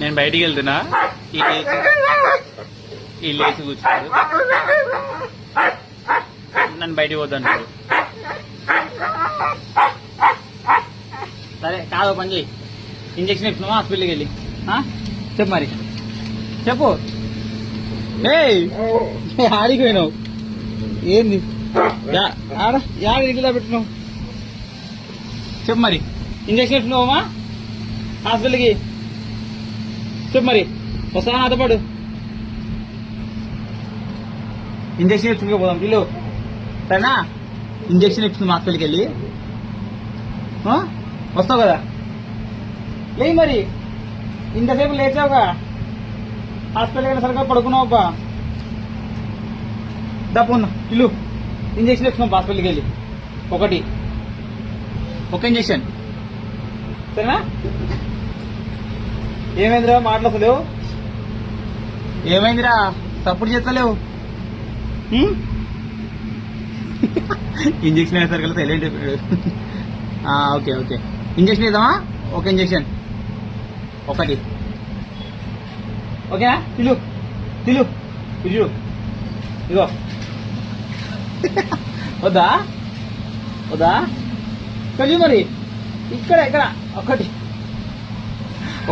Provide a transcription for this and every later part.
నేను బయటికి వెళ్తున్నా, ఈ లేచి కూర్చున్నాడు, నన్ను బయటికి పోతాను. సరే కాదు పని చేయి, ఇంజక్షన్ ఇస్తున్నావా హాస్పిటల్కి వెళ్ళి? చెప్పు మరి చెప్పు. ఆడికి పోయినావు ఏంది? ఆడ ఇంటిలో పెట్టినావు చెప్పు మరి. ఇంజక్షన్ ఇస్తున్నావమ్మా హాస్పిటల్కి? చెప్పు మరి, వస్తావా నాతో పాటు? ఇంజక్షన్ ఇచ్చుకో పోదాం పిల్లు, సరేనా? ఇంజక్షన్ ఇచ్చుకుందాం హాస్పిటల్కి వెళ్ళి. వస్తావు కదా? లే మరి, ఇంతసేపు లేచావుగా, హాస్పిటల్కి వెళ్ళి సరిగ్గా పడుకున్నావుబ్బా. దప్పున్నా ఇల్లు, ఇంజక్షన్ ఇచ్చుకున్నాం హాస్పిటల్కి వెళ్ళి. ఒక ఇంజక్షన్, సరేనా? ఏమైందిరా మాట్లాడలేవు? ఏమైందిరా సపోర్ట్ చేస్తలేవు? ఇంజక్షన్ వేసరికి సైలెంట్ అయిపోయాడు. ఓకే ఓకే, ఇంజక్షన్ ఇద్దామా? ఒక ఇంజక్షన్ ఒకటి, ఓకేనా? తిలు తిలు ఇటు, ఇగో. వద్దా వద్దా? కలిసి మరి ఇక్కడ ఒకటి,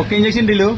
ఒక ఇంజక్షన్ దిలు.